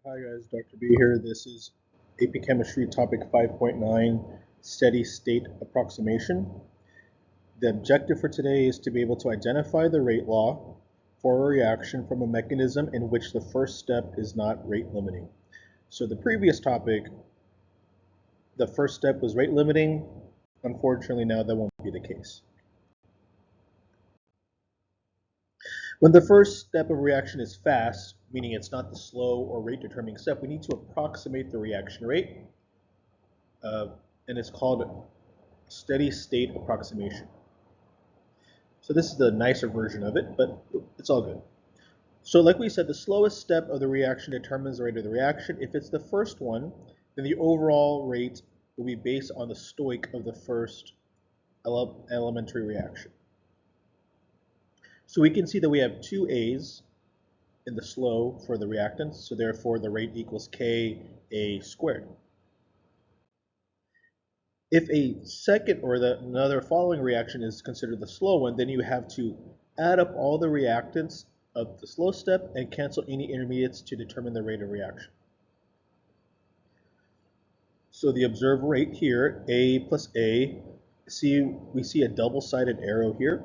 Hi guys, Dr. B here. This is AP Chemistry topic 5.9, steady state approximation. The objective for today is to be able to identify the rate law for a reaction from a mechanism in which the first step is not rate limiting. So the previous topic, the first step was rate limiting. Unfortunately, now that won't be the case. When the first step of reaction is fast, meaning it's not the slow or rate determining step, we need to approximate the reaction rate, and it's called steady state approximation. So this is the nicer version of it, but it's all good. So like we said, the slowest step of the reaction determines the rate of the reaction. If it's the first one, then the overall rate will be based on the stoich of the first elementary reaction. So we can see that we have two A's in the slow for the reactants, so therefore the rate equals Ka squared. If a second or another following reaction is considered the slow one, then you have to add up all the reactants of the slow step and cancel any intermediates to determine the rate of reaction. So the observed rate here, A plus A, we see a double-sided arrow here.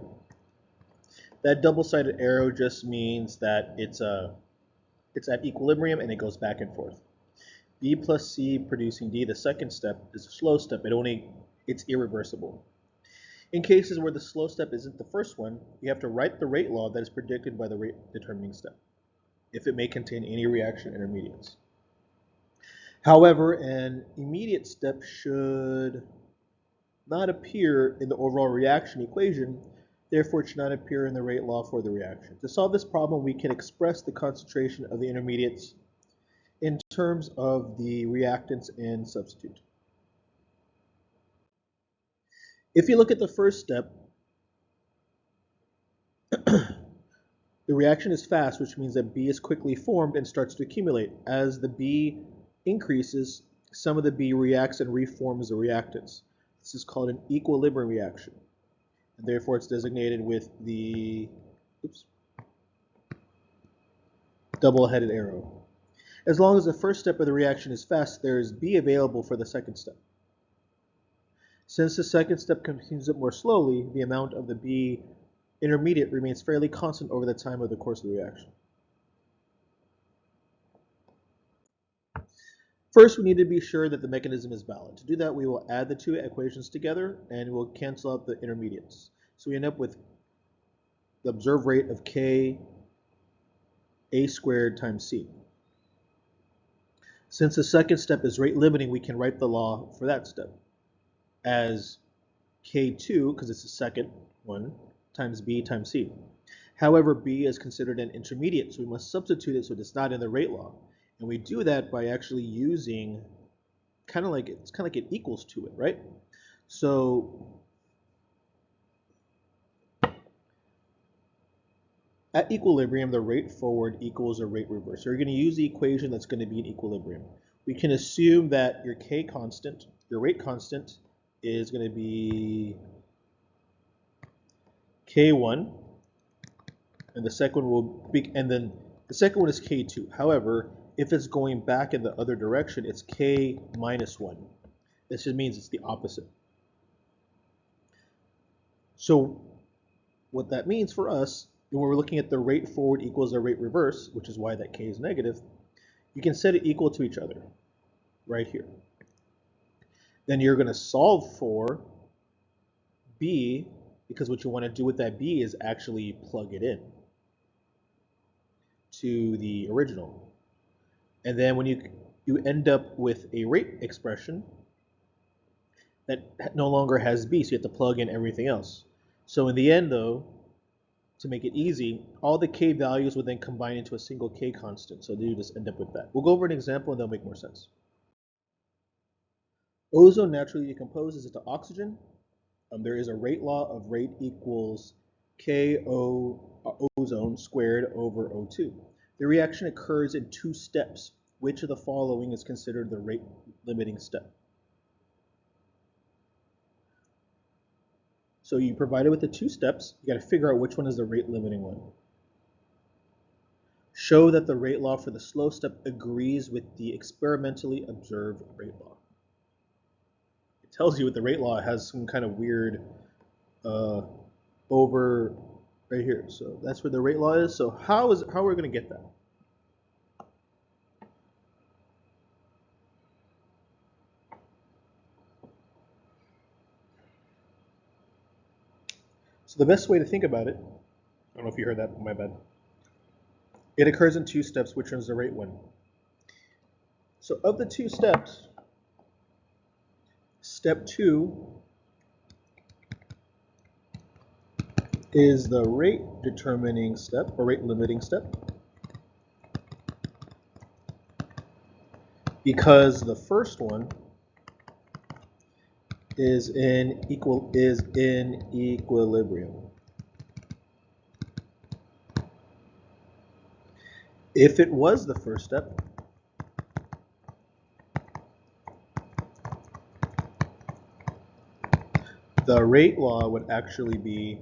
That double-sided arrow just means that it's at equilibrium and it goes back and forth. B plus C producing D, the second step, is a slow step. It's irreversible. In cases where the slow step isn't the first one, you have to write the rate law that is predicted by the rate determining step, if it may contain any reaction intermediates. However, an immediate step should not appear in the overall reaction equation, therefore it should not appear in the rate law for the reaction. To solve this problem, we can express the concentration of the intermediates in terms of the reactants and substitute. If you look at the first step, the reaction is fast, which means that B is quickly formed and starts to accumulate. As the B increases, some of the B reacts and reforms the reactants. This is called an equilibrium reaction, and therefore it's designated with the double-headed arrow. As long as the first step of the reaction is fast, there is B available for the second step. Since the second step continues up more slowly, the amount of the B intermediate remains fairly constant over the time of the course of the reaction. First, we need to be sure that the mechanism is valid. To do that, we will add the two equations together and we'll cancel out the intermediates. So we end up with the observed rate of Ka squared times C. Since the second step is rate limiting, we can write the law for that step as K2, because it's the second one, times B times C. However, B is considered an intermediate, so we must substitute it so it's not in the rate law. And we do that by actually using it's kind of like it equals to it, right? So at equilibrium, the rate forward equals a rate reverse. So you're going to use the equation that's going to be in equilibrium. We can assume that your K constant, your rate constant, is going to be K1, and the second the second one is K2. However, if it's going back in the other direction, it's K minus 1. This just means it's the opposite. So what that means for us, when we're looking at the rate forward equals the rate reverse, which is why that K is negative, you can set it equal to each other right here. Then you're going to solve for B, because what you want to do with that B is actually plug it in to the original. And then when you end up with a rate expression that no longer has B, so you have to plug in everything else. So in the end, though, to make it easy, all the K values would then combine into a single K constant. So you just end up with that. We'll go over an example and that'll make more sense. Ozone naturally decomposes into oxygen. There is a rate law of rate equals ozone squared over O2. The reaction occurs in two steps. Which of the following is considered the rate limiting step? So you provided with the two steps, you got to figure out which one is the rate limiting one. Show that the rate law for the slow step agrees with the experimentally observed rate law. It tells you with the rate law has some kind of weird over right here. So that's where the rate law is. So how are we going to get that? So the best way to think about it, I don't know if you heard that, my bad. It occurs in 2 steps, which is the rate one. So of the 2 steps, step 2 is the rate determining step, or rate limiting step, because the first one is in equilibrium. If it was the first step, the rate law would actually be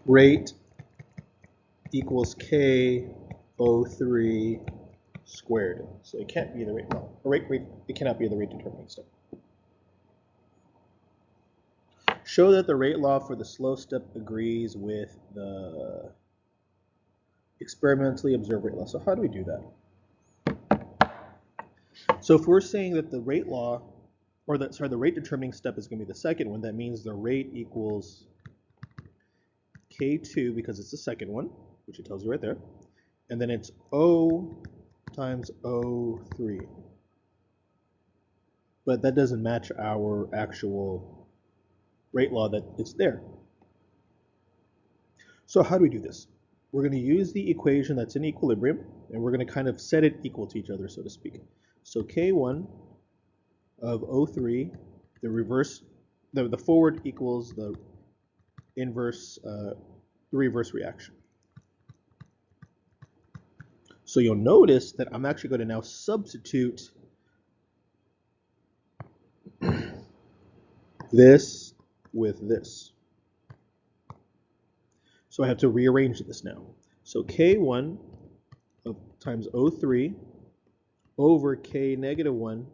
rate equals K03 squared. So it can't be the rate law. It cannot be the rate determining step. Show that the rate law for the slow step agrees with the experimentally observed rate law. So how do we do that? So if we're saying that the rate law, or the rate determining step is going to be the second one, that means the rate equals K2 because it's the second one, which it tells you right there. And then it's O times O3. But that doesn't match our actual rate law that it's there. So how do we do this? We're going to use the equation that's in equilibrium, and we're going to kind of set it equal to each other, so to speak. So K1 of O3, the forward equals the inverse, the reverse reaction. So you'll notice that I'm actually going to now substitute this with this. So I have to rearrange this now. So K1 times O3 over K negative 1,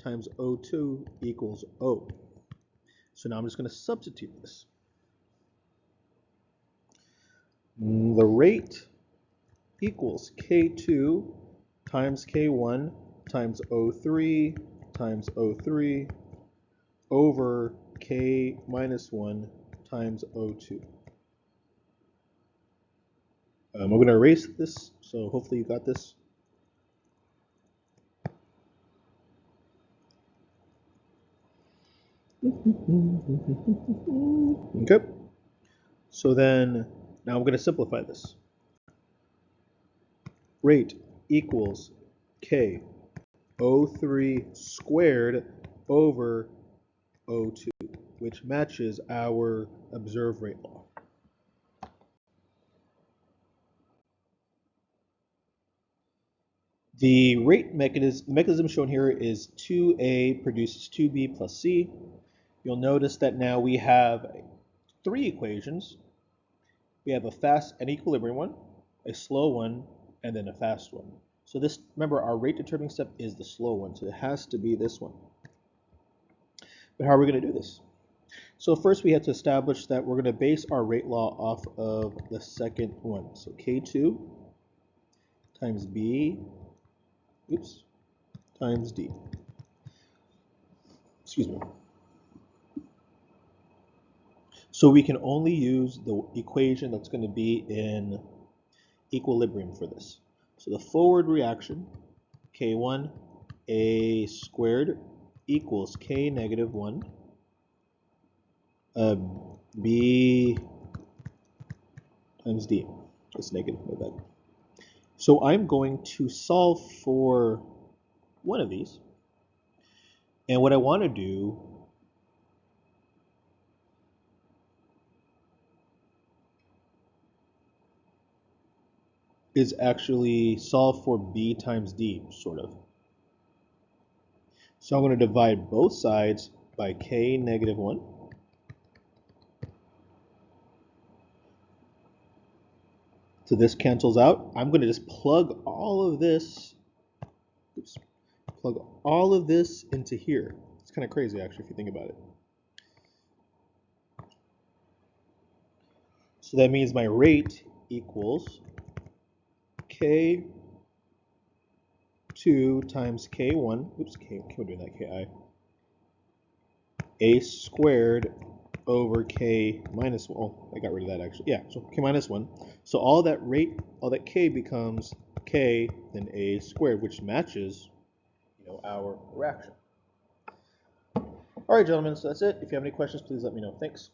times O2 equals O. So now I'm just going to substitute this. The rate equals K2 times K1 times O3 over K minus 1 times O2. I'm going to erase this, so hopefully you got this. Okay. So then, now I'm going to simplify this. Rate equals K O3 squared over O2, which matches our observed rate law. The rate mechanism shown here is 2A produces 2B plus C. You'll notice that now we have 3 equations. We have an equilibrium one, a slow one, and then a fast one. So this, remember, our rate determining step is the slow one, so it has to be this one. But how are we going to do this? So first we have to establish that we're going to base our rate law off of the second one. So K2 times B, times D. Excuse me. So we can only use the equation that's going to be in equilibrium for this. So the forward reaction, K1 A squared equals K negative 1 B times D. It's negative, my bad. So I'm going to solve for one of these. And what I want to do is actually solve for B times D, sort of. So I'm going to divide both sides by K negative 1. So this cancels out. I'm going to just plug all of this, plug all of this into here. It's kind of crazy, actually, if you think about it. So that means my rate equals K2 times K1, oops, K, we're doing that, Ki, A squared over K minus 1. Oh, I got rid of that actually. Yeah, so K minus 1. So all that rate, all that K becomes K then A squared, which matches, our reaction. All right, gentlemen, so that's it. If you have any questions, please let me know. Thanks.